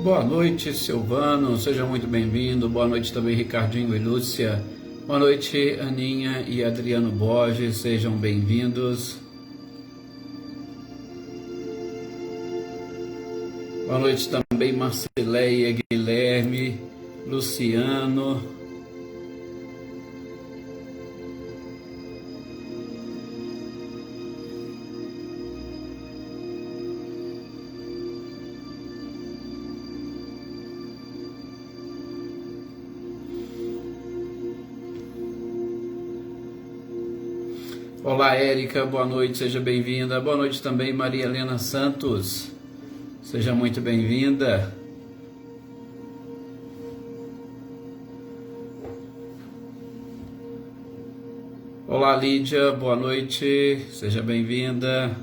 Boa noite, Silvano, seja muito bem-vindo. Boa noite também, Ricardinho e Lúcia. Boa noite, Aninha e Adriano Borges, sejam bem-vindos. Boa noite também, Marcileia, Guilherme, Luciano. Olá, Érica, boa noite, seja bem-vinda. Boa noite também, Maria Helena Santos, seja muito bem-vinda. Olá, Lídia, boa noite, seja bem-vinda.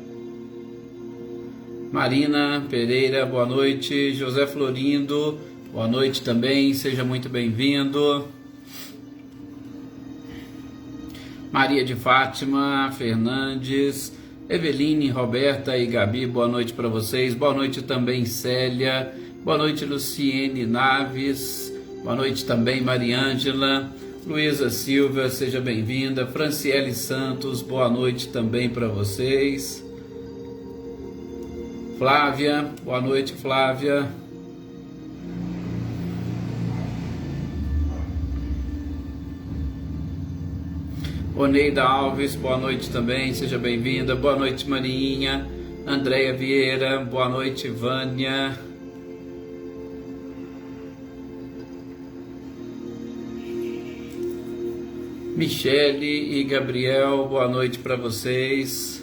Marina Pereira, boa noite. José Florindo, boa noite também, seja muito bem-vindo. Maria de Fátima Fernandes, Eveline, Roberta e Gabi, boa noite para vocês. Boa noite também, Célia. Boa noite, Luciene Naves. Boa noite também, Mariângela. Luísa Silva, seja bem-vinda. Franciele Santos, boa noite também para vocês. Flávia, boa noite, Flávia. Oneida Alves, boa noite também, seja bem-vinda. Boa noite, Marinha. Andréia Vieira, boa noite, Vânia. Michele e Gabriel, boa noite para vocês.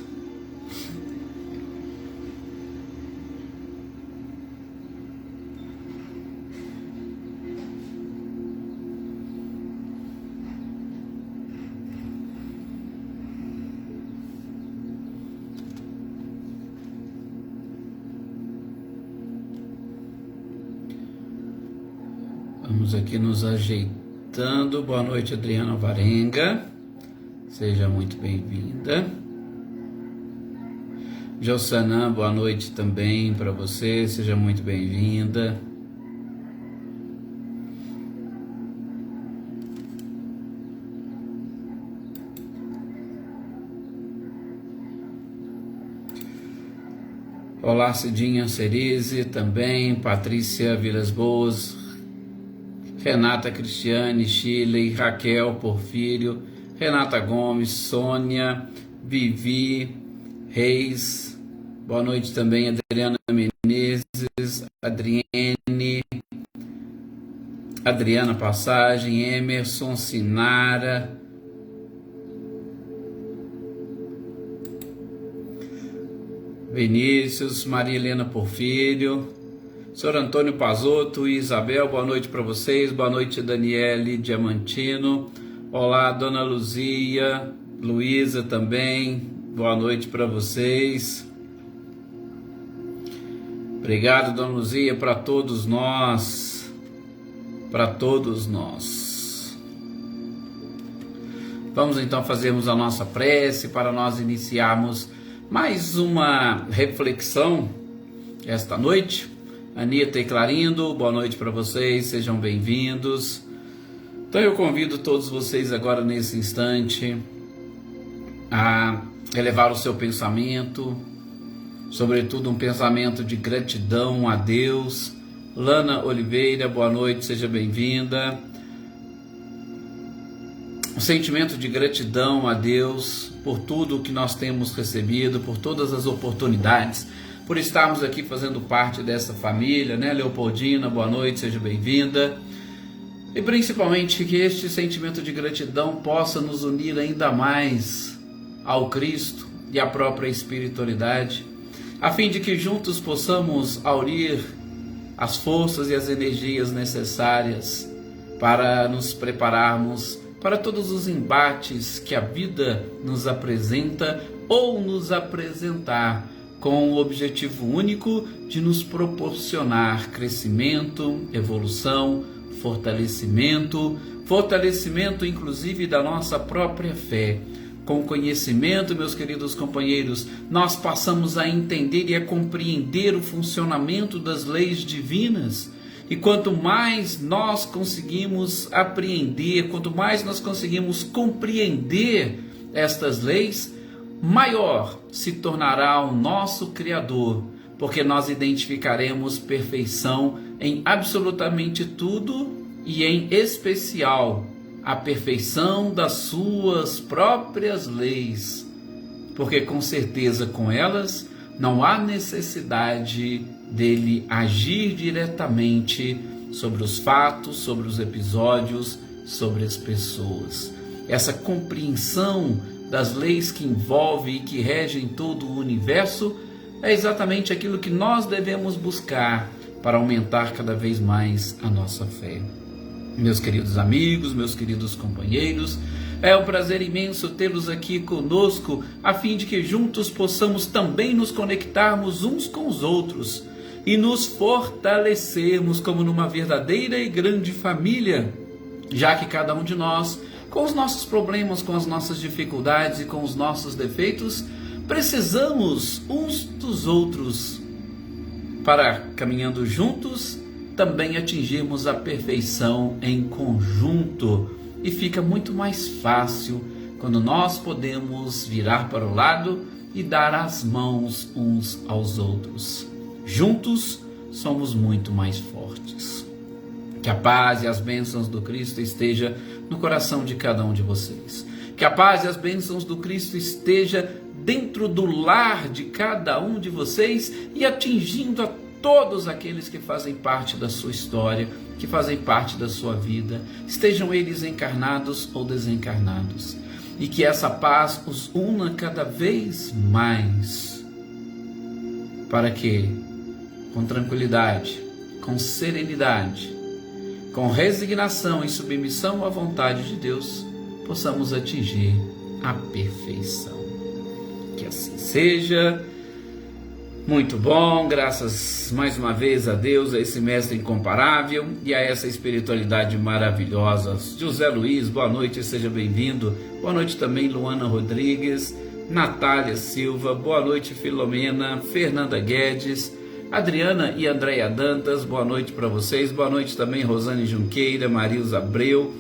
Vamos aqui nos ajeitando. Boa noite, Adriana Varenga. Seja muito bem-vinda. Jossanã, boa noite também para você. Seja muito bem-vinda. Olá, Cidinha Cerise também. Patrícia Vilas Boas. Renata Cristiane, Chile, Raquel Porfírio, Renata Gomes, Sônia, Vivi Reis, boa noite também, Adriana Menezes, Adriene, Adriana Passagem, Emerson, Sinara, Vinícius, Maria Helena Porfírio, Senhor Antônio Pazotto e Isabel, boa noite para vocês. Boa noite, Daniele Diamantino. Olá, Dona Luzia, Luísa também. Boa noite para vocês. Obrigado, Dona Luzia, para todos nós. Para todos nós. Vamos então fazermos a nossa prece para nós iniciarmos mais uma reflexão esta noite. Anitta e Clarindo, boa noite para vocês, sejam bem-vindos. Então eu convido todos vocês agora nesse instante a elevar o seu pensamento, sobretudo um pensamento de gratidão a Deus. Lana Oliveira, boa noite, seja bem-vinda. Um sentimento de gratidão a Deus por tudo que nós temos recebido, por todas as oportunidades, por estarmos aqui fazendo parte dessa família, né? Leopoldina, boa noite, seja bem-vinda. E principalmente que este sentimento de gratidão possa nos unir ainda mais ao Cristo e à própria espiritualidade, a fim de que juntos possamos aurir as forças e as energias necessárias para nos prepararmos para todos os embates que a vida nos apresenta ou nos apresentar, com o objetivo único de nos proporcionar crescimento, evolução, fortalecimento inclusive da nossa própria fé, Com o conhecimento, meus queridos companheiros, nós passamos a entender e a compreender o funcionamento das leis divinas. E quanto mais nós conseguimos apreender, quanto mais nós conseguimos compreender estas leis, maior se tornará o nosso Criador, porque nós identificaremos perfeição em absolutamente tudo e em especial a perfeição das suas próprias leis, porque com certeza com elas não há necessidade dele agir diretamente sobre os fatos, sobre os episódios, sobre as pessoas. Essa compreensão das leis que envolvem e que regem todo o universo é exatamente aquilo que nós devemos buscar para aumentar cada vez mais a nossa fé. Meus queridos amigos, meus queridos companheiros, é um prazer imenso tê-los aqui conosco, a fim de que juntos possamos também nos conectarmos uns com os outros e nos fortalecermos como numa verdadeira e grande família, já que cada um de nós, com os nossos problemas, com as nossas dificuldades e com os nossos defeitos, precisamos uns dos outros para, caminhando juntos, também atingirmos a perfeição em conjunto. E fica muito mais fácil quando nós podemos virar para o lado e dar as mãos uns aos outros. Juntos somos muito mais fortes. Que a paz e as bênçãos do Cristo esteja no coração de cada um de vocês. Que a paz e as bênçãos do Cristo esteja dentro do lar de cada um de vocês e atingindo a todos aqueles que fazem parte da sua história, que fazem parte da sua vida, estejam eles encarnados ou desencarnados, e que essa paz os una cada vez mais, para que, com tranquilidade, com serenidade, com resignação e submissão à vontade de Deus, possamos atingir a perfeição. Que assim seja. Muito bom, graças mais uma vez a Deus, a esse mestre incomparável e a essa espiritualidade maravilhosa. José Luiz, boa noite, seja bem-vindo. Boa noite também Luana Rodrigues, Natália Silva, boa noite Filomena, Fernanda Guedes, Adriana e Andréia Dantas, boa noite para vocês. Boa noite também Rosane Junqueira, Marilza Abreu,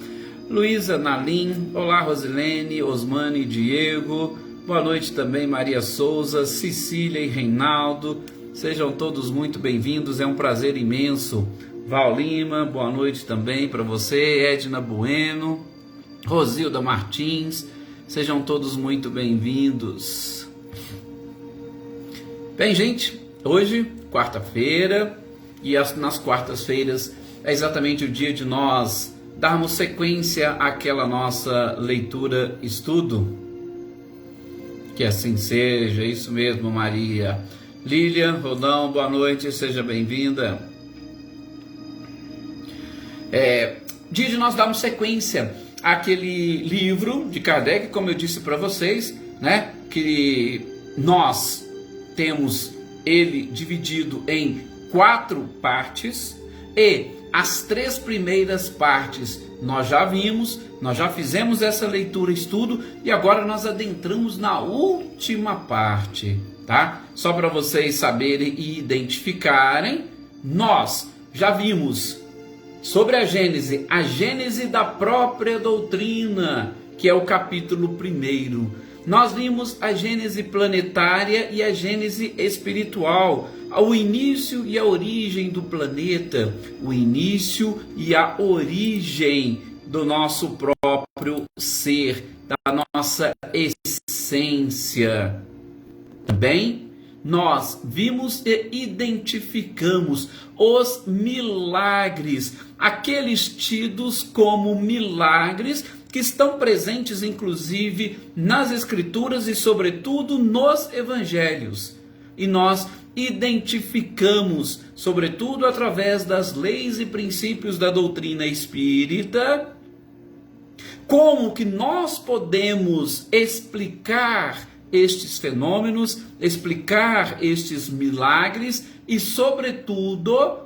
Luísa Nalim, olá Rosilene, Osmane e Diego. Boa noite também Maria Souza, Cecília e Reinaldo, sejam todos muito bem-vindos, é um prazer imenso. Val Lima, boa noite também para você, Edna Bueno, Rosilda Martins, sejam todos muito bem-vindos. Bem, gente, hoje, quarta-feira, e nas quartas-feiras é exatamente o dia de nós darmos sequência àquela nossa leitura-estudo. Que assim seja, isso mesmo, Maria. Lília Rodão, boa noite, seja bem-vinda. Dia de nós darmos sequência àquele livro de Kardec, como eu disse para vocês, né? Que nós temos ele dividido em 4 partes e as 3 primeiras partes nós já vimos, nós já fizemos essa leitura, estudo, e agora nós adentramos na última parte, tá? Só para vocês saberem e identificarem, nós já vimos sobre a Gênese da própria doutrina, que é o capítulo 1. Nós vimos a Gênese planetária e a Gênese espiritual, o início e a origem do planeta, o início e a origem do nosso próprio ser, da nossa essência. Também nós vimos e identificamos os milagres, aqueles tidos como milagres que estão presentes inclusive nas Escrituras e sobretudo nos Evangelhos. E nós identificamos, sobretudo através das leis e princípios da doutrina espírita, como que nós podemos explicar estes fenômenos, explicar estes milagres e, sobretudo,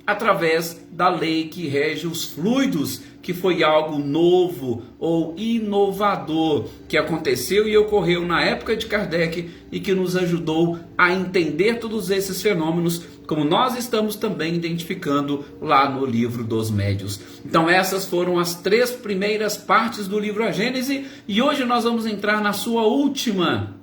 através da lei que rege os fluidos, que foi algo novo ou inovador que aconteceu e ocorreu na época de Kardec e que nos ajudou a entender todos esses fenômenos, como nós estamos também identificando lá no livro dos Médiuns. Então essas foram as 3 primeiras partes do livro A Gênese, e hoje nós vamos entrar na sua última,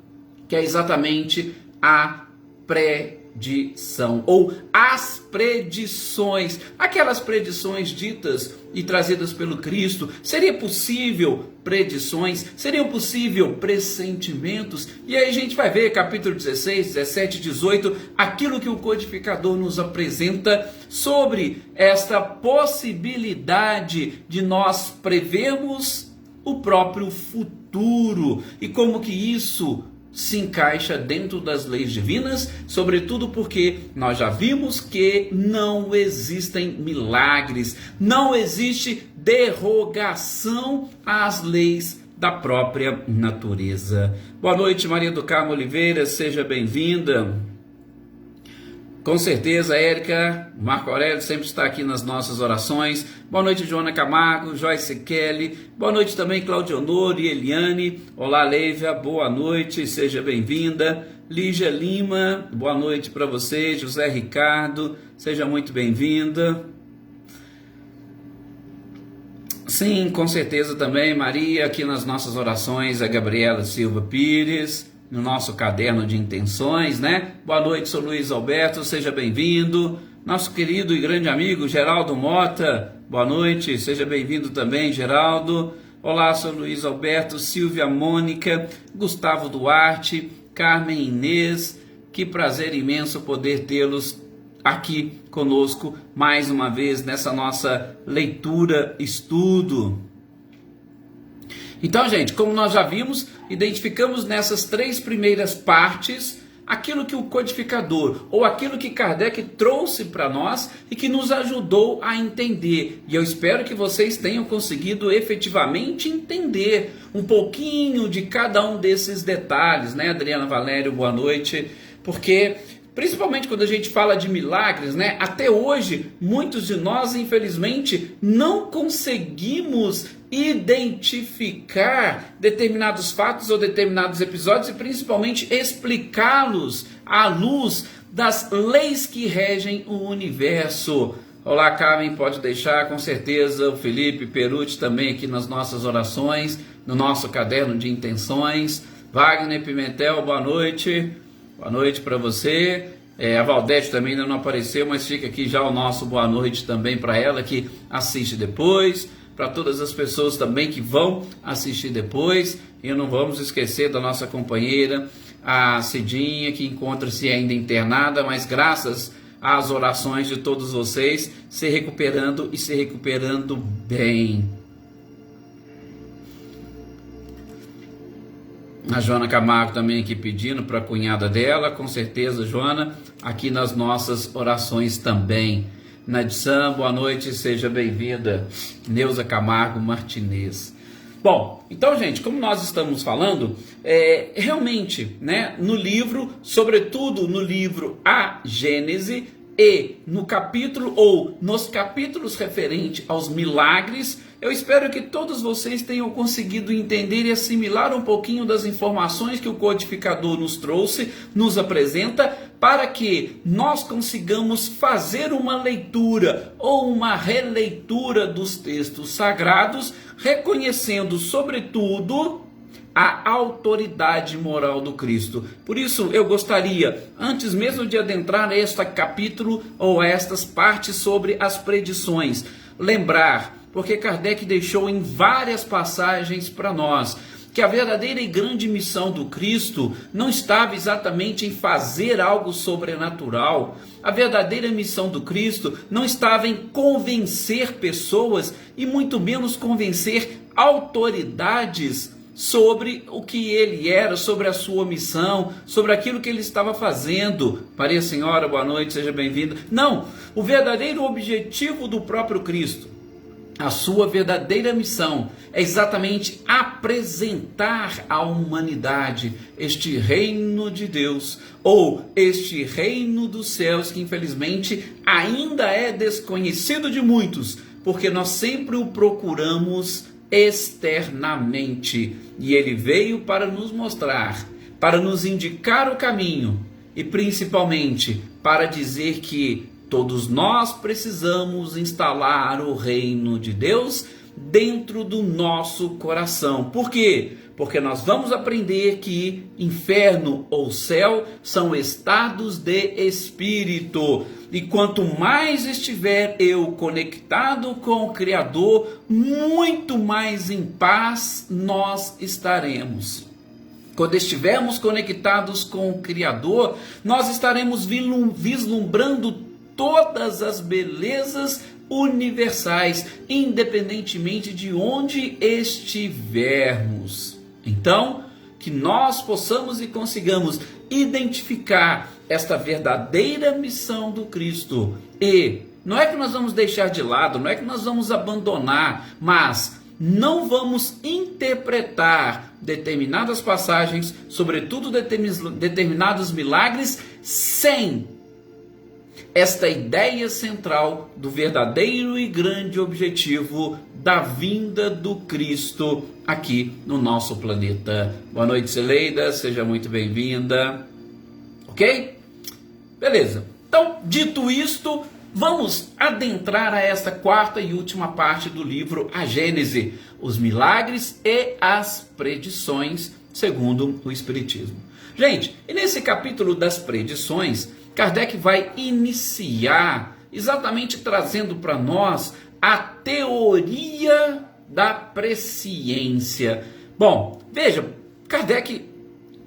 que é exatamente a predição, ou as predições, aquelas predições ditas e trazidas pelo Cristo. Seria possível predições? Seriam possível pressentimentos? E aí a gente vai ver capítulo 16, 17, 18, aquilo que o codificador nos apresenta sobre esta possibilidade de nós prevermos o próprio futuro e como que isso se encaixa dentro das leis divinas, sobretudo porque nós já vimos que não existem milagres, não existe derrogação às leis da própria natureza. Boa noite, Maria do Carmo Oliveira, seja bem-vinda. Com certeza, Érica, Marco Aurélio sempre está aqui nas nossas orações. Boa noite, Joana Camargo, Joyce Kelly. Boa noite também, Claudionor e Eliane. Olá, Leivia, boa noite, seja bem-vinda. Lígia Lima, boa noite para você. José Ricardo, seja muito bem-vinda. Sim, com certeza também, Maria, aqui nas nossas orações, a Gabriela Silva Pires, no nosso caderno de intenções, né? Boa noite, sou Luiz Alberto, seja bem-vindo. Nosso querido e grande amigo Geraldo Mota, boa noite, seja bem-vindo também, Geraldo. Olá, sou Luiz Alberto, Silvia Mônica, Gustavo Duarte, Carmen Inês, que prazer imenso poder tê-los aqui conosco mais uma vez nessa nossa leitura, estudo. Então, gente, como nós já vimos, identificamos nessas 3 primeiras partes aquilo que o codificador, ou aquilo que Kardec trouxe para nós e que nos ajudou a entender. E eu espero que vocês tenham conseguido efetivamente entender um pouquinho de cada um desses detalhes, né, Adriana Valério, boa noite, porque principalmente quando a gente fala de milagres, né? Até hoje, muitos de nós, infelizmente, não conseguimos identificar determinados fatos ou determinados episódios e principalmente explicá-los à luz das leis que regem o universo. Olá, Carmen, pode deixar, com certeza, o Felipe Perucci também aqui nas nossas orações, no nosso caderno de intenções. Wagner Pimentel, boa noite. Boa noite para você. A Valdete também ainda não apareceu, mas fica aqui já o nosso boa noite também para ela que assiste depois, para todas as pessoas também que vão assistir depois. E não vamos esquecer da nossa companheira, a Cidinha, que encontra-se ainda internada, mas graças às orações de todos vocês, se recuperando e se recuperando bem. A Joana Camargo também aqui pedindo para a cunhada dela, com certeza, Joana, aqui nas nossas orações também. Nadição, boa noite, seja bem-vinda. Neuza Camargo Martinez. Bom, então, gente, como nós estamos falando, realmente, né, no livro, sobretudo no livro A Gênese e no capítulo ou nos capítulos referentes aos milagres, eu espero que todos vocês tenham conseguido entender e assimilar um pouquinho das informações que o codificador nos trouxe, nos apresenta, para que nós consigamos fazer uma leitura ou uma releitura dos textos sagrados, reconhecendo, sobretudo, a autoridade moral do Cristo. Por isso, eu gostaria, antes mesmo de adentrar a este capítulo ou a estas partes sobre as predições, lembrar, porque Kardec deixou em várias passagens para nós, que a verdadeira e grande missão do Cristo não estava exatamente em fazer algo sobrenatural. A verdadeira missão do Cristo não estava em convencer pessoas e muito menos convencer autoridades sobre o que ele era, sobre a sua missão, sobre aquilo que ele estava fazendo. Maria Senhora, boa noite, seja bem-vinda. Não, o verdadeiro objetivo do próprio Cristo A sua verdadeira missão é exatamente apresentar à humanidade este reino de Deus, ou este reino dos céus, que infelizmente ainda é desconhecido de muitos, porque nós sempre o procuramos externamente. E ele veio para nos mostrar, para nos indicar o caminho e principalmente para dizer que todos nós precisamos instalar o reino de Deus dentro do nosso coração. Por quê? Porque nós vamos aprender que inferno ou céu são estados de espírito. E quanto mais estiver eu conectado com o Criador, muito mais em paz nós estaremos. Quando estivermos conectados com o Criador, nós estaremos vislumbrando todas as belezas universais, independentemente de onde estivermos. Então, que nós possamos e consigamos identificar esta verdadeira missão do Cristo. E não é que nós vamos deixar de lado, não é que nós vamos abandonar, mas não vamos interpretar determinadas passagens, sobretudo determinados milagres, sem esta ideia central do verdadeiro e grande objetivo da vinda do Cristo aqui no nosso planeta. Boa noite, Celeida, seja muito bem-vinda. Ok? Beleza. Então, dito isto, vamos adentrar a esta quarta e última parte do livro A Gênese, os milagres e as predições segundo o Espiritismo. Gente, e nesse capítulo das predições, Kardec vai iniciar exatamente trazendo para nós a teoria da presciência. Bom, veja, Kardec,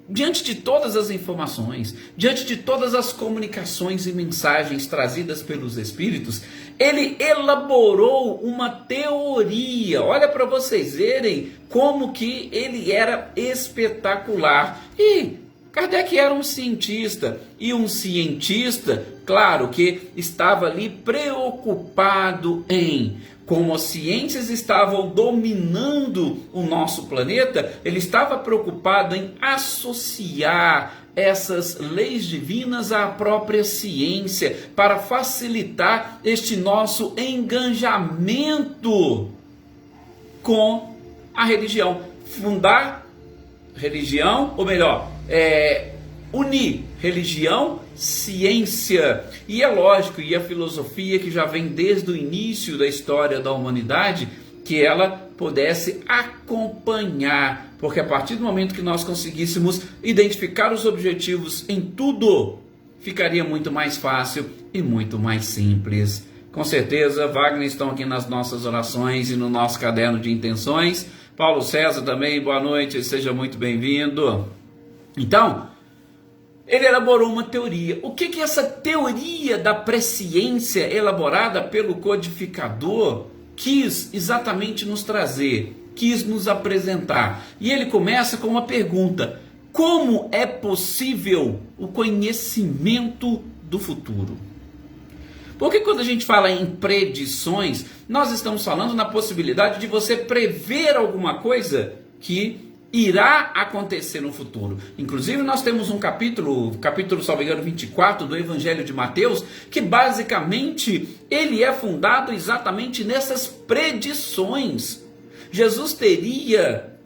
diante de todas as informações, diante de todas as comunicações e mensagens trazidas pelos Espíritos, ele elaborou uma teoria. Olha para vocês verem como que ele era espetacular. E Kardec era um cientista, e um cientista, claro, que estava ali preocupado em, como as ciências estavam dominando o nosso planeta, ele estava preocupado em associar essas leis divinas à própria ciência, para facilitar este nosso engajamento com a religião. Fundar religião, ou melhor, unir religião, ciência, e é lógico, e a filosofia que já vem desde o início da história da humanidade, que ela pudesse acompanhar, porque a partir do momento que nós conseguíssemos identificar os objetivos em tudo, ficaria muito mais fácil e muito mais simples. Com certeza, Wagner estão aqui nas nossas orações e no nosso caderno de intenções. Paulo César também, boa noite, seja muito bem-vindo. Então, ele elaborou uma teoria. O que é essa teoria da presciência elaborada pelo codificador quis exatamente nos trazer, quis nos apresentar? E ele começa com uma pergunta: como é possível o conhecimento do futuro? Porque quando a gente fala em predições, nós estamos falando na possibilidade de você prever alguma coisa que irá acontecer no futuro. Inclusive nós temos um capítulo, salvo engano, 24 do Evangelho de Mateus, que basicamente ele é fundado exatamente nessas predições. Jesus teria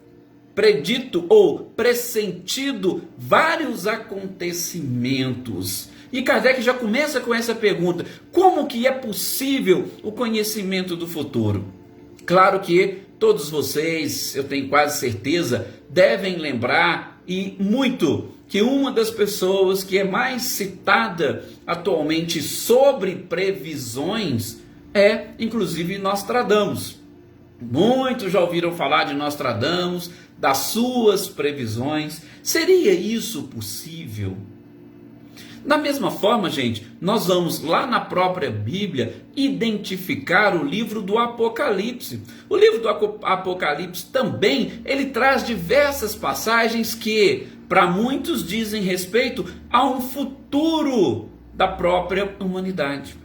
predito ou pressentido vários acontecimentos. E Kardec já começa com essa pergunta: como que é possível o conhecimento do futuro? Claro que todos vocês, eu tenho quase certeza, devem lembrar, e muito, que uma das pessoas que é mais citada atualmente sobre previsões é, inclusive, Nostradamus. Muitos já ouviram falar de Nostradamus, das suas previsões. Seria isso possível? Da mesma forma, gente, nós vamos lá na própria Bíblia identificar o livro do Apocalipse. O livro do Apocalipse também, ele traz diversas passagens que, para muitos, dizem respeito a um futuro da própria humanidade.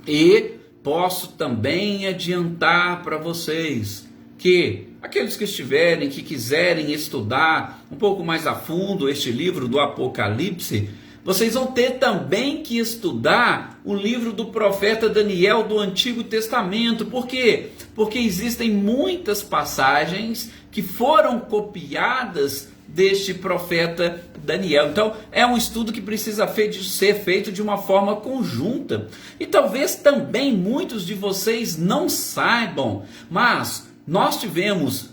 E posso também adiantar para vocês que aqueles que estiverem, que quiserem estudar um pouco mais a fundo este livro do Apocalipse, vocês vão ter também que estudar o livro do profeta Daniel do Antigo Testamento. Por quê? Porque existem muitas passagens que foram copiadas deste profeta Daniel. Então, é um estudo que precisa ser feito de uma forma conjunta. E talvez também muitos de vocês não saibam, mas nós tivemos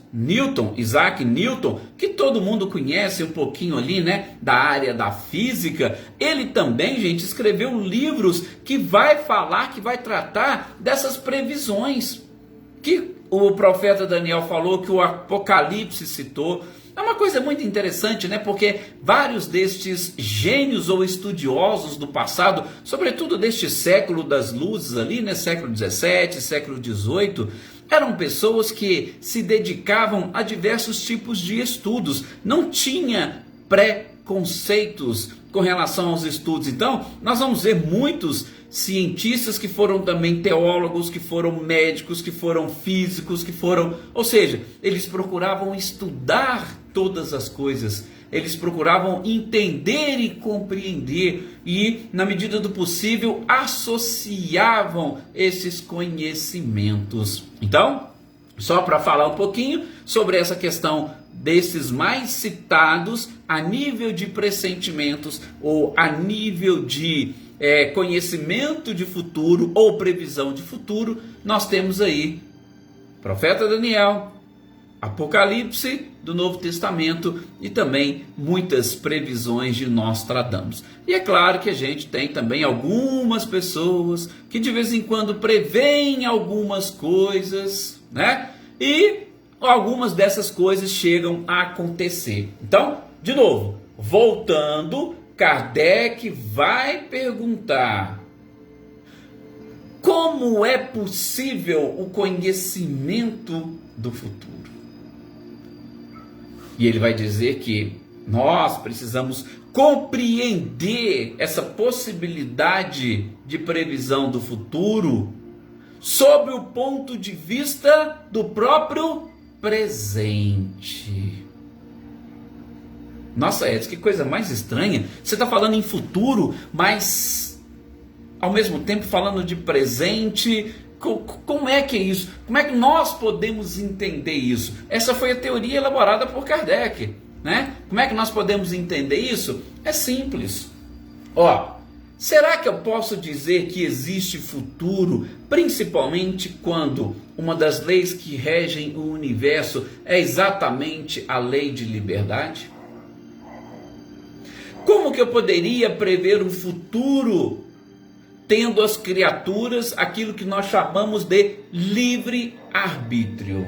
Isaac Newton, que todo mundo conhece um pouquinho ali, né, da área da física. Ele também, gente, escreveu livros que vai tratar dessas previsões que o profeta Daniel falou, que o Apocalipse citou. É uma coisa muito interessante, né? Porque vários destes gênios ou estudiosos do passado, sobretudo deste século das luzes ali, né? Século XVII, século XVIII, eram pessoas que se dedicavam a diversos tipos de estudos. Não tinha preconceitos com relação aos estudos. Então, nós vamos ver muitos cientistas que foram também teólogos, que foram médicos, que foram físicos, ou seja, eles procuravam estudar todas as coisas, eles procuravam entender e compreender e, na medida do possível, associavam esses conhecimentos. Então, só para falar um pouquinho sobre essa questão desses mais citados a nível de pressentimentos ou a nível de conhecimento de futuro ou previsão de futuro, nós temos aí profeta Daniel, Apocalipse do Novo Testamento e também muitas previsões de Nostradamus. E é claro que a gente tem também algumas pessoas que de vez em quando preveem algumas coisas, né? E algumas dessas coisas chegam a acontecer. Então, de novo, voltando, Kardec vai perguntar: como é possível o conhecimento do futuro? E ele vai dizer que nós precisamos compreender essa possibilidade de previsão do futuro sob o ponto de vista do próprio presente. Nossa, Edson, que coisa mais estranha. Você está falando em futuro, mas ao mesmo tempo falando de presente. Como é que é isso? Como é que nós podemos entender isso? Essa foi a teoria elaborada por Kardec, né? Como é que nós podemos entender isso? É simples. Será que eu posso dizer que existe futuro, principalmente quando uma das leis que regem o universo é exatamente a lei de liberdade? Como que eu poderia prever um futuro tendo as criaturas aquilo que nós chamamos de livre-arbítrio?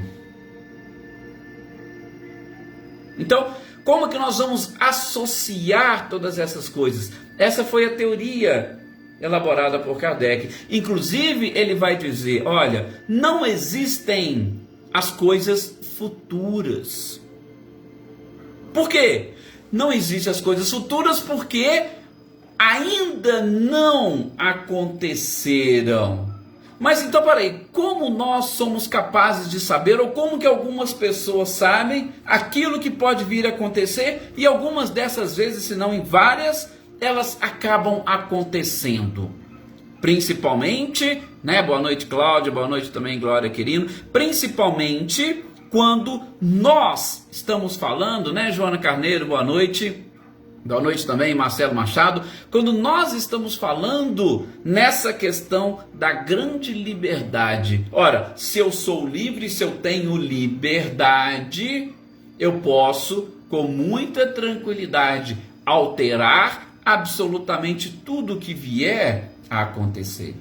Então, como que nós vamos associar todas essas coisas? Essa foi a teoria elaborada por Kardec. Inclusive, ele vai dizer, olha, não existem as coisas futuras. Por quê? Não existem as coisas futuras porque ainda não aconteceram. Mas então, peraí, como nós somos capazes de saber, ou como que algumas pessoas sabem aquilo que pode vir a acontecer, e algumas dessas vezes, se não em várias, elas acabam acontecendo? Principalmente, né? Boa noite, Cláudia, boa noite também, Glória Quirino. Principalmente quando nós estamos falando, né, Joana Carneiro, boa noite. Boa noite também, Marcelo Machado. Quando nós estamos falando nessa questão da grande liberdade. Ora, se eu sou livre, se eu tenho liberdade, eu posso, com muita tranquilidade, alterar absolutamente tudo que vier a acontecer.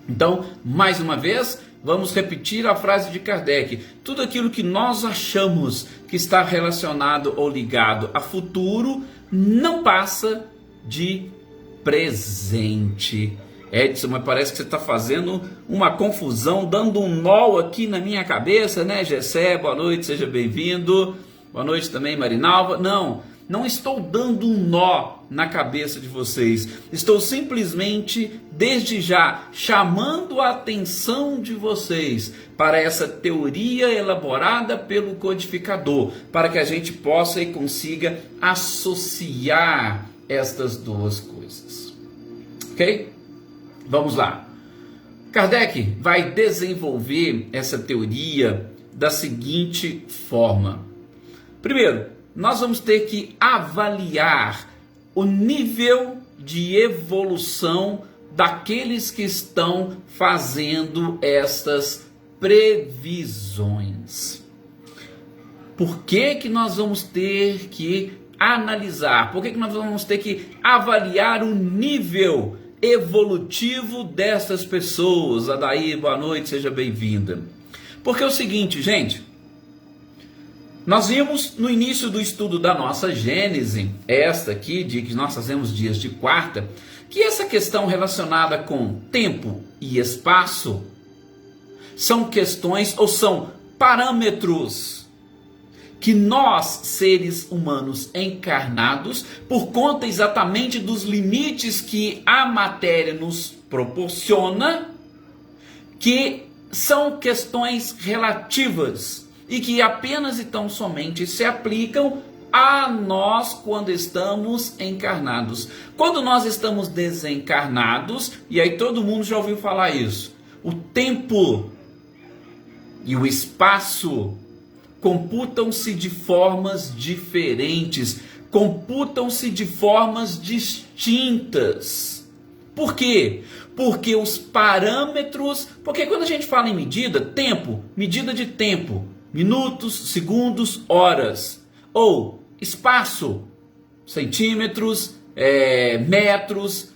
Então, mais uma vez, vamos repetir a frase de Kardec. Tudo aquilo que nós achamos que está relacionado ou ligado a futuro não passa de presente. Edson, mas parece que você está fazendo uma confusão, dando um nó aqui na minha cabeça, né, Gessé? Boa noite, seja bem-vindo. Boa noite também, Marinalva. Não estou dando um nó. na cabeça de vocês. Estou simplesmente, desde já, chamando a atenção de vocês para essa teoria elaborada pelo codificador, para que a gente possa e consiga associar estas duas coisas. Ok? Vamos lá. Kardec vai desenvolver essa teoria da seguinte forma. Primeiro, nós vamos ter que avaliar o nível de evolução daqueles que estão fazendo estas previsões. Por que que nós vamos ter que analisar? Por que que nós vamos ter que avaliar o nível evolutivo dessas pessoas? Adair, boa noite, seja bem-vinda. Porque é o seguinte, gente, nós vimos no início do estudo da nossa Gênese, esta aqui, de que nós fazemos dias de quarta, que essa questão relacionada com tempo e espaço são questões ou são parâmetros que nós, seres humanos encarnados, por conta exatamente dos limites que a matéria nos proporciona, que são questões relativas e que apenas e tão somente se aplicam a nós quando estamos encarnados. Quando nós estamos desencarnados, e aí todo mundo já ouviu falar isso, o tempo e o espaço computam-se de formas diferentes, computam-se de formas distintas. Por quê? Porque os parâmetros, porque quando a gente fala em medida, tempo, medida de tempo, minutos, segundos, horas, ou espaço, centímetros, metros,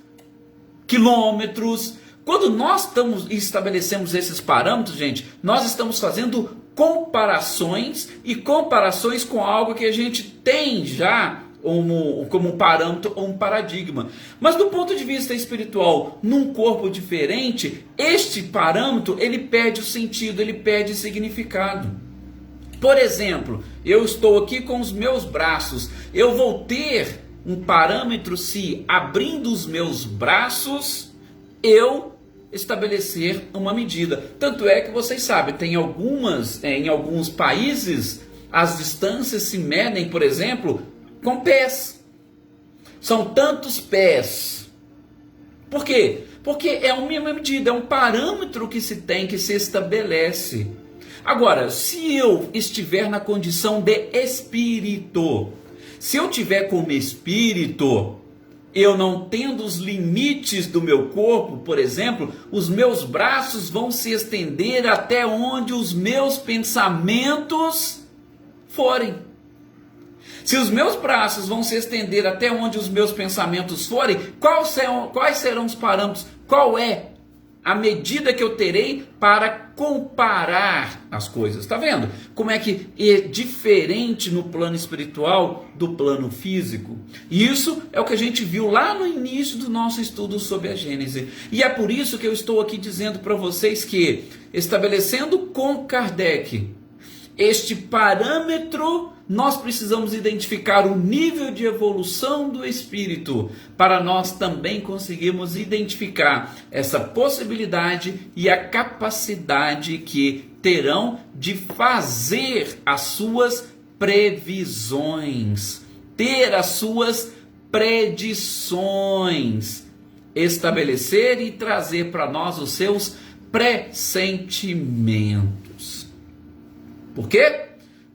quilômetros. Quando nós estabelecemos esses parâmetros, gente, nós estamos fazendo comparações e comparações com algo que a gente tem já como um parâmetro ou um paradigma. Mas do ponto de vista espiritual, num corpo diferente, este parâmetro ele perde o sentido, ele perde o significado. Por exemplo, eu estou aqui com os meus braços, eu vou ter um parâmetro se abrindo os meus braços, eu estabelecer uma medida. Tanto é que vocês sabem, tem em alguns países, as distâncias se medem, por exemplo, com pés. São tantos pés. Por quê? Porque é uma medida, é um parâmetro que se tem, que se estabelece. Agora, se eu estiver na condição de espírito, se eu tiver como espírito, eu não tendo os limites do meu corpo, por exemplo, os meus braços vão se estender até onde os meus pensamentos forem. Se os meus braços vão se estender até onde os meus pensamentos forem, quais serão os parâmetros? Qual é a medida que eu terei para comparar as coisas? Está vendo? Como é que é diferente no plano espiritual do plano físico? E isso é o que a gente viu lá no início do nosso estudo sobre a Gênese. E é por isso que eu estou aqui dizendo para vocês que, estabelecendo com Kardec este parâmetro, nós precisamos identificar o nível de evolução do espírito para nós também conseguirmos identificar essa possibilidade e a capacidade que terão de fazer as suas previsões, ter as suas predições, estabelecer e trazer para nós os seus pressentimentos. Por quê?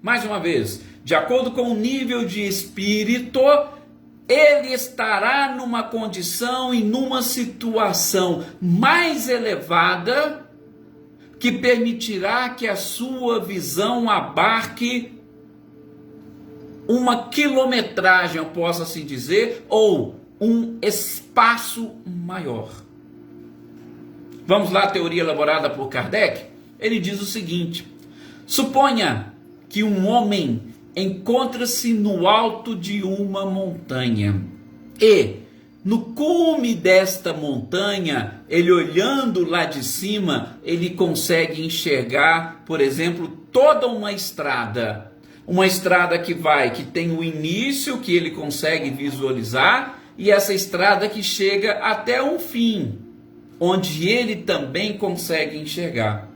Mais uma vez, de acordo com o nível de espírito, ele estará numa condição e numa situação mais elevada que permitirá que a sua visão abarque uma quilometragem, eu posso assim dizer, ou um espaço maior. Vamos lá, a teoria elaborada por Kardec? Ele diz o seguinte: suponha que um homem encontra-se no alto de uma montanha e, no cume desta montanha, ele olhando lá de cima, ele consegue enxergar, por exemplo, toda uma estrada que tem o início que ele consegue visualizar e essa estrada que chega até um fim, onde ele também consegue enxergar.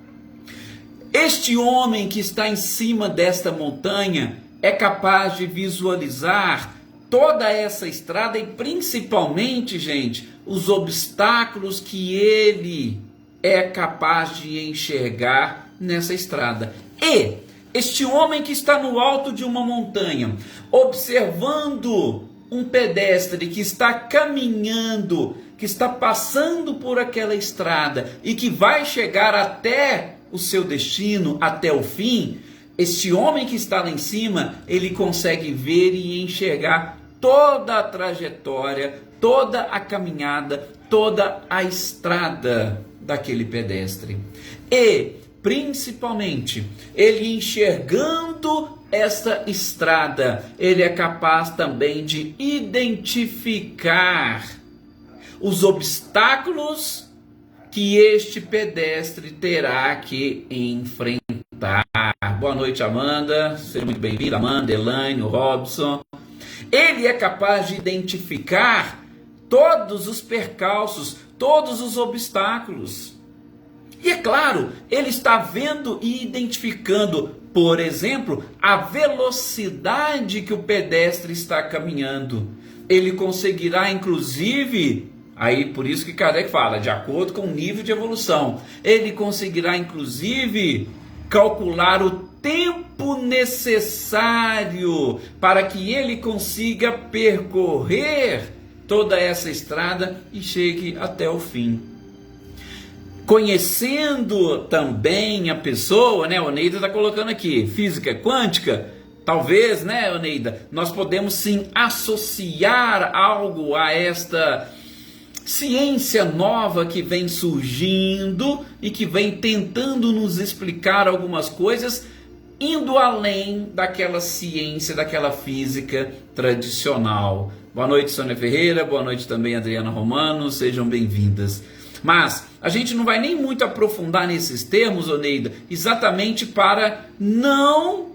Este homem que está em cima desta montanha é capaz de visualizar toda essa estrada e principalmente, gente, os obstáculos que ele é capaz de enxergar nessa estrada. E este homem que está no alto de uma montanha, observando um pedestre que está caminhando, que está passando por aquela estrada e que vai chegar até o seu destino, até o fim, este homem que está lá em cima, ele consegue ver e enxergar toda a trajetória, toda a caminhada, toda a estrada daquele pedestre. E, principalmente, ele enxergando esta estrada, ele é capaz também de identificar os obstáculos que este pedestre terá que enfrentar. Boa noite, Amanda. Seja muito bem-vinda, Amanda, Elaine, Robson. Ele é capaz de identificar todos os percalços, todos os obstáculos. E é claro, ele está vendo e identificando, por exemplo, a velocidade que o pedestre está caminhando. Ele conseguirá, inclusive, aí por isso que Kardec fala, de acordo com o nível de evolução, ele conseguirá, inclusive, calcular o tempo necessário para que ele consiga percorrer toda essa estrada e chegue até o fim. Conhecendo também a pessoa, né? Oneida está colocando aqui, física quântica, talvez, né, Oneida, nós podemos sim associar algo a esta ciência nova que vem surgindo e que vem tentando nos explicar algumas coisas, indo além daquela ciência, daquela física tradicional. Boa noite, Sônia Ferreira, boa noite também, Adriana Romano, sejam bem-vindas. Mas a gente não vai nem muito aprofundar nesses termos, Oneida, exatamente para não,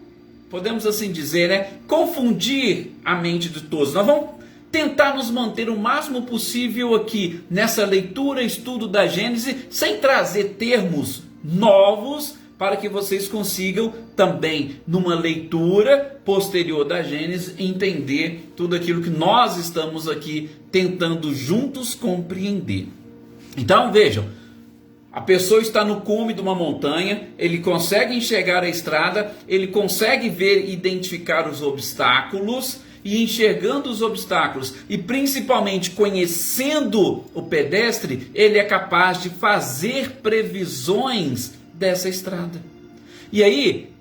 podemos assim dizer, né, confundir a mente de todos. Nós vamos tentar nos manter o máximo possível aqui nessa leitura, estudo da Gênese, sem trazer termos novos, para que vocês consigam também, numa leitura posterior da Gênese, entender tudo aquilo que nós estamos aqui tentando juntos compreender. Então vejam, a pessoa está no cume de uma montanha, ele consegue enxergar a estrada, ele consegue ver e identificar os obstáculos, e enxergando os obstáculos e principalmente conhecendo o pedestre, ele é capaz de fazer previsões dessa estrada. E aí,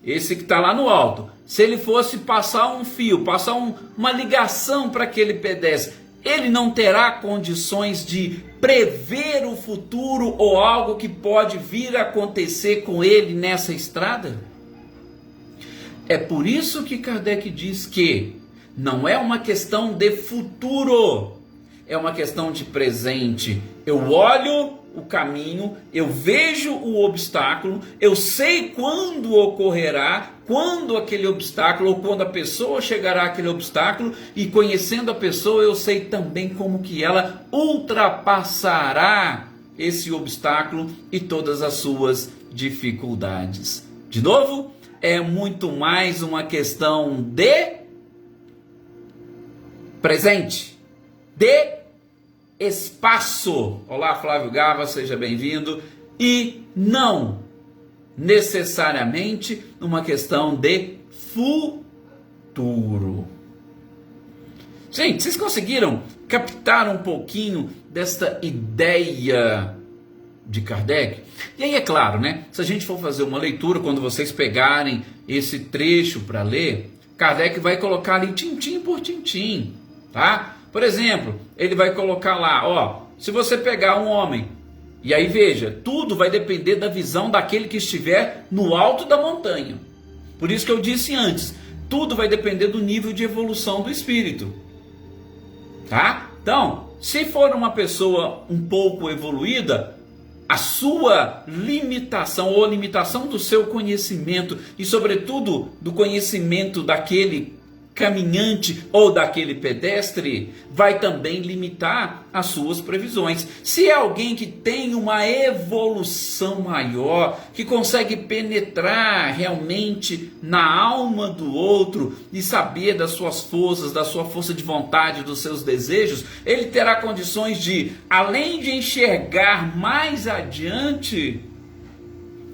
esse que está lá no alto, se ele fosse passar um fio, passar uma ligação para aquele pedestre, ele não terá condições de prever o futuro ou algo que pode vir a acontecer com ele nessa estrada? É por isso que Kardec diz que não é uma questão de futuro, é uma questão de presente. Eu olho o caminho, eu vejo o obstáculo, eu sei quando ocorrerá, quando aquele obstáculo ou quando a pessoa chegará àquele obstáculo, e conhecendo a pessoa eu sei também como que ela ultrapassará esse obstáculo e todas as suas dificuldades. De novo, é muito mais uma questão de presente, de espaço. Olá, Flávio Gava, seja bem-vindo. E não necessariamente uma questão de futuro. Gente, vocês conseguiram captar um pouquinho desta ideia de Kardec? E aí é claro, né? Se a gente for fazer uma leitura, quando vocês pegarem esse trecho para ler, Kardec vai colocar ali tintim por tintim, tá? Por exemplo, ele vai colocar lá, ó, se você pegar um homem, e aí veja, tudo vai depender da visão daquele que estiver no alto da montanha. Por isso que eu disse antes, tudo vai depender do nível de evolução do espírito, tá? Então, se for uma pessoa um pouco evoluída, a sua limitação ou a limitação do seu conhecimento e sobretudo do conhecimento daquele caminhante ou daquele pedestre, vai também limitar as suas previsões. Se é alguém que tem uma evolução maior, que consegue penetrar realmente na alma do outro e saber das suas forças, da sua força de vontade, dos seus desejos, ele terá condições de, além de enxergar mais adiante,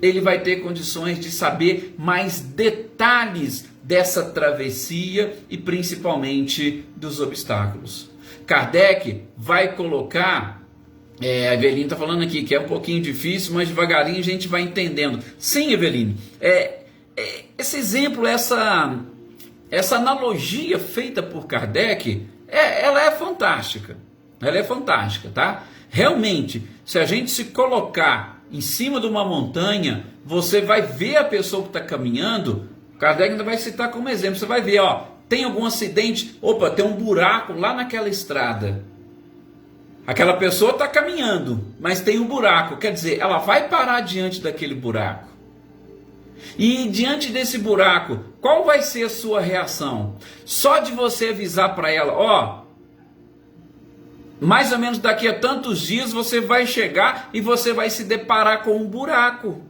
ele vai ter condições de saber mais detalhes dessa travessia e principalmente dos obstáculos. Kardec vai colocar, a Eveline está falando aqui que é um pouquinho difícil, mas devagarinho a gente vai entendendo. Sim, Eveline, esse exemplo, essa analogia feita por Kardec, ela é fantástica. Ela é fantástica, tá? Realmente, se a gente se colocar em cima de uma montanha, você vai ver a pessoa que está caminhando. Kardec ainda vai citar como exemplo. Você vai ver, tem algum acidente, tem um buraco lá naquela estrada. Aquela pessoa está caminhando, mas tem um buraco. Quer dizer, ela vai parar diante daquele buraco. E diante desse buraco, qual vai ser a sua reação? Só de você avisar para ela, mais ou menos daqui a tantos dias você vai chegar e você vai se deparar com um buraco.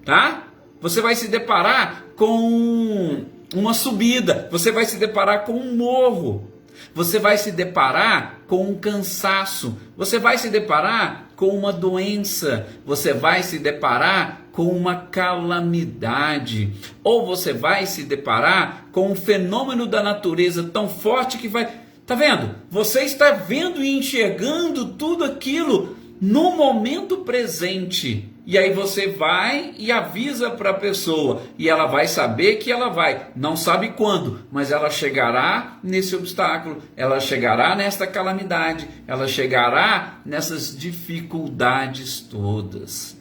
Tá? Você vai se deparar com uma subida, você vai se deparar com um morro, você vai se deparar com um cansaço, você vai se deparar com uma doença, você vai se deparar com uma calamidade, ou você vai se deparar com um fenômeno da natureza tão forte que vai... Tá vendo? Você está vendo e enxergando tudo aquilo no momento presente. E aí você vai e avisa para a pessoa, e ela vai saber que ela vai, não sabe quando, mas ela chegará nesse obstáculo, ela chegará nesta calamidade, ela chegará nessas dificuldades todas.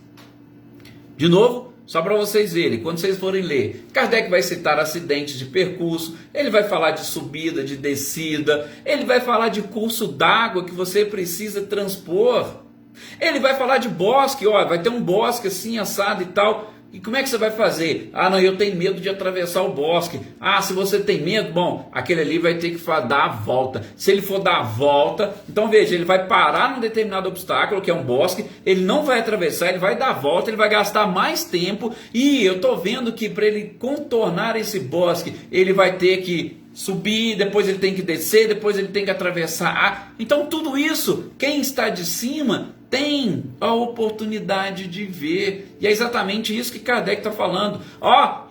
De novo, só para vocês verem, quando vocês forem ler, Kardec vai citar acidentes de percurso, ele vai falar de subida, de descida, ele vai falar de curso d'água que você precisa transpor. Ele vai falar de bosque, vai ter um bosque assim, assado e tal. E como é que você vai fazer? Não, eu tenho medo de atravessar o bosque. Se você tem medo, bom, aquele ali vai ter que dar a volta. Se ele for dar a volta, então veja, ele vai parar num determinado obstáculo, que é um bosque, ele não vai atravessar, ele vai dar a volta, ele vai gastar mais tempo. E eu estou vendo que para ele contornar esse bosque, ele vai ter que subir, depois ele tem que descer, depois ele tem que atravessar. Então tudo isso, quem está de cima tem a oportunidade de ver. E é exatamente isso que Kardec está falando.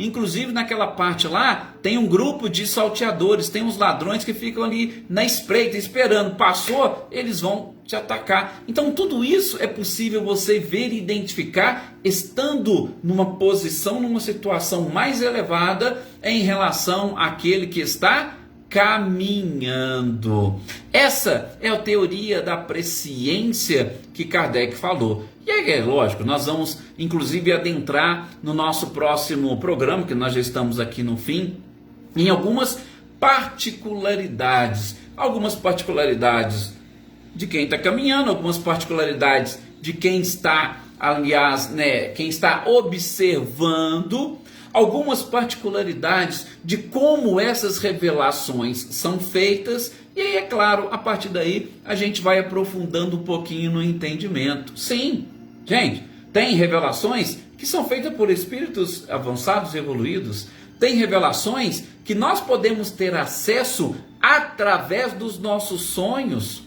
Inclusive naquela parte lá, tem um grupo de salteadores, tem uns ladrões que ficam ali na espreita, esperando. Passou, eles vão te atacar. Então tudo isso é possível você ver e identificar estando numa posição, numa situação mais elevada em relação àquele que está caminhando. Essa é a teoria da presciência que Kardec falou. E é lógico, nós vamos inclusive adentrar no nosso próximo programa, que nós já estamos aqui no fim, em algumas particularidades de quem está caminhando, algumas particularidades de quem está, aliás, quem está observando, algumas particularidades de como essas revelações são feitas, e aí, é claro, a partir daí a gente vai aprofundando um pouquinho no entendimento. Sim, gente, tem revelações que são feitas por espíritos avançados e evoluídos, tem revelações que nós podemos ter acesso através dos nossos sonhos.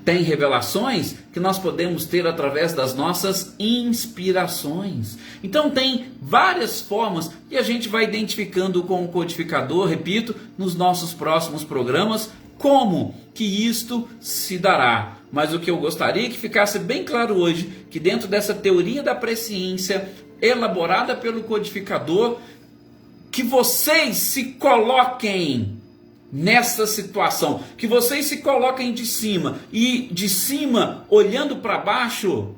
Tem revelações que nós podemos ter através das nossas inspirações. Então tem várias formas e a gente vai identificando com o codificador, repito, nos nossos próximos programas, como que isto se dará. Mas o que eu gostaria que ficasse bem claro hoje, que dentro dessa teoria da presciência, elaborada pelo codificador, que vocês se coloquem nessa situação, que vocês se coloquem de cima, e de cima, olhando para baixo,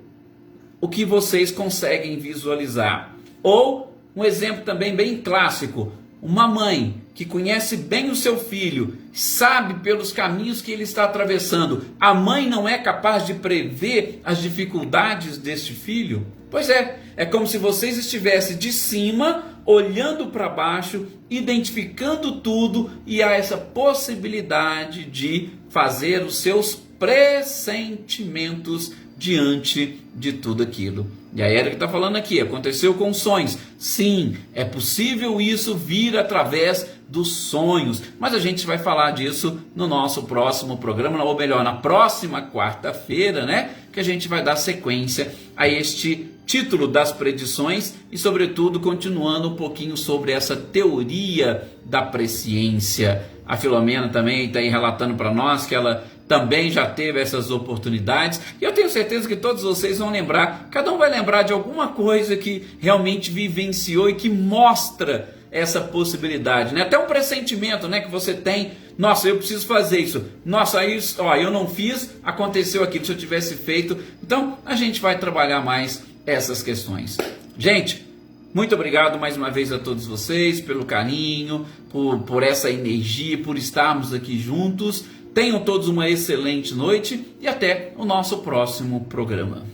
o que vocês conseguem visualizar. Ou, um exemplo também bem clássico, uma mãe que conhece bem o seu filho, sabe pelos caminhos que ele está atravessando, a mãe não é capaz de prever as dificuldades deste filho? Pois é como se vocês estivessem de cima, olhando para baixo, identificando tudo, e há essa possibilidade de fazer os seus pressentimentos diante de tudo aquilo. E a Érica está falando aqui, aconteceu com sonhos. Sim, é possível isso vir através dos sonhos, mas a gente vai falar disso no nosso próximo programa, ou melhor, na próxima quarta-feira, né? Que a gente vai dar sequência a este título das predições e, sobretudo, continuando um pouquinho sobre essa teoria da presciência. A Filomena também está aí relatando para nós que ela também já teve essas oportunidades, e eu tenho certeza que todos vocês vão lembrar, cada um vai lembrar de alguma coisa que realmente vivenciou e que mostra essa possibilidade, né? Até um pressentimento, né, que você tem, nossa, eu preciso fazer isso, nossa, isso, ó, eu não fiz, aconteceu aquilo, se eu tivesse feito. Então a gente vai trabalhar mais essas questões. Gente, muito obrigado mais uma vez a todos vocês pelo carinho, por essa energia, por estarmos aqui juntos. Tenham todos uma excelente noite e até o nosso próximo programa.